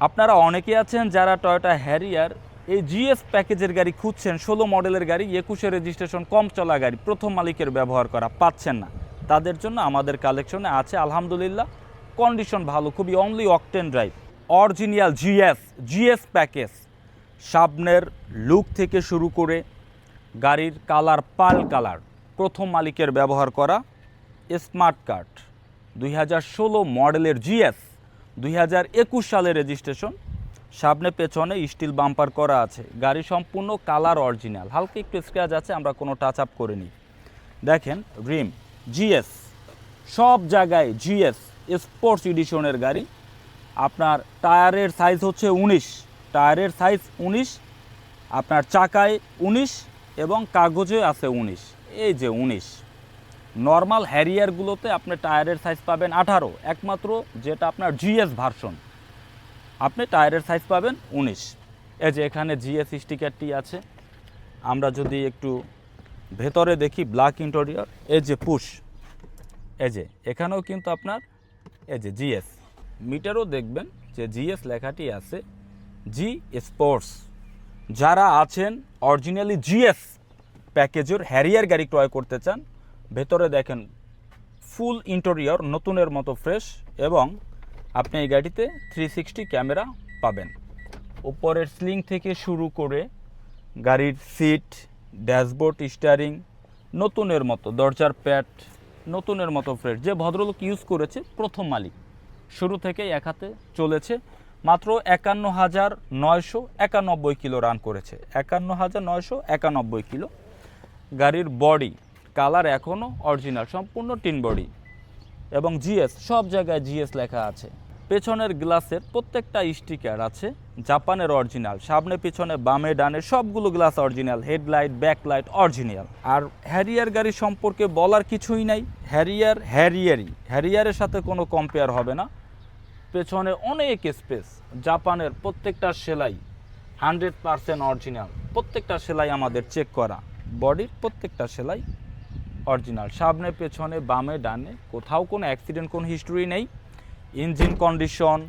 আপনারা অনেকে আছেন যারা টয়োটা হ্যারিয়ার এই জিএস প্যাকেজের গাড়ি খুঁজছেন, 16 মডেলের গাড়ি, 21-এ রেজিস্ট্রেশন, কম চলা গাড়ি, প্রথম মালিকের ব্যবহার করা, পাচ্ছেন না। তাদের জন্য আমাদের কালেকশনে আছে আলহামদুলিল্লাহ কন্ডিশন ভালো, খুবই only octane drive original GS package. সামনের লুক থেকে শুরু করে গাড়ির কালার পাল কালার, প্রথম মালিকের ব্যবহার করা স্মার্ট কার্ড, 2016 মডেলের জিএস, 2021 সালের রেজিস্ট্রেশন। সামনে পেছনে স্টিল বাম্পার করা আছে, গাড়ি সম্পূর্ণ কালার অরিজিনাল, হালকা একটু স্ক্র্যাচ আছে, আমরা কোনো টাচ আপ করিনি। দেখেন রিম জিএস, সব জায়গায় জিএস স্পোর্টস এডিশনের গাড়ি। আপনার টায়ারের সাইজ হচ্ছে 19, টায়ারের সাইজ 19, আপনার চাকায় 19 এবং কাগজে আছে 19, এই যে 19। নর্মাল হ্যারিয়ারগুলোতে আপনি টায়ারের সাইজ পাবেন 18, একমাত্র যেটা আপনার জিএস ভার্সন আপনি টায়ারের সাইজ পাবেন 19। এই যে এখানে জিএস স্টিকারটি আছে। আমরা যদি একটু ভেতরে দেখি, ব্ল্যাক ইন্টেরিয়র, এই যে পুশ, এই যে এখানেও কিন্তু আপনার এই যে জিএস মিটারও দেখবেন যে জিএস লেখাটি আছে, জি স্পোর্টস। যারা আছেন অরিজিনালি জিএস প্যাকেজের হ্যারিয়ার গাড়ি ক্রয় করতে চান, ভেতরে দেখেন ফুল ইন্টেরিয়র নতুনের মতো ফ্রেশ, এবং আপনি এই গাড়িতে 360 ক্যামেরা পাবেন। উপরের স্লিং থেকে শুরু করে গাড়ির সিট, ড্যাশবোর্ড, স্টিয়ারিং নতুনের মতো, দরজার প্যাড নতুনের মতো ফ্রেশ। যে ভদ্রলোক ইউজ করেছে প্রথম মালিক, শুরু থেকেই এক হাতে চলেছে। মাত্র 51,991 কিলো রান করেছে, 51,991 কিলো। গাড়ির বডি কালার এখনও অরিজিনাল, সম্পূর্ণ টিন বডি, এবং জিএস, সব জায়গায় জিএস লেখা আছে। পেছনের গ্লাসের প্রত্যেকটা স্টিকার আছে জাপানের অরিজিনাল, সামনে পিছনে বামে ডানে সবগুলো glass original, headlight backlight original. আর হ্যারিয়ার গাড়ি সম্পর্কে বলার কিছুই নাই, হ্যারিয়ারের সাথে কোনো কম্পেয়ার হবে না। পেছনে অনেক স্পেস, জাপানের প্রত্যেকটা সেলাই 100% অরিজিনাল, প্রত্যেকটা সেলাই আমাদের চেক করা, বডির প্রত্যেকটা সেলাই অরিজিনাল, সামনে পেছনে বামে ডানে কোথাও কোনো অ্যাক্সিডেন্ট, কোনো হিস্টোরি নেই। ইঞ্জিন কন্ডিশন,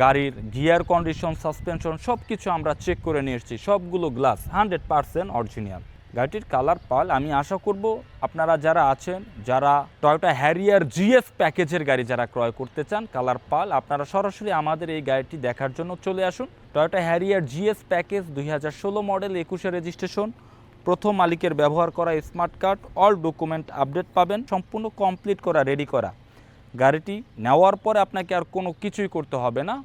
গাড়ির গিয়ার কন্ডিশন, সাসপেনশন সব কিছু আমরা চেক করে নিয়ে এসেছি, সবগুলো গ্লাস 100% অরিজিনাল। গাড়িটির কালার পাল, আমি আশা করব আপনারা যারা আছেন, যারা টয়োটা হ্যারিয়ার জিএস প্যাকেজের গাড়ি যারা ক্রয় করতে চান, কালার পাল, আপনারা সরাসরি আমাদের এই গাড়িটি দেখার জন্য চলে আসুন। Toyota Harrier GS package, 2016 model, 21-এ রেজিস্ট্রেশন, প্রথম মালিকের ব্যবহার করা smart card, all document update পাবেন, সম্পূর্ণ কমপ্লিট করা, রেডি করা। গাড়িটি নেওয়ার পরে আপনাকে আর কোনো কিছুই করতে হবে না।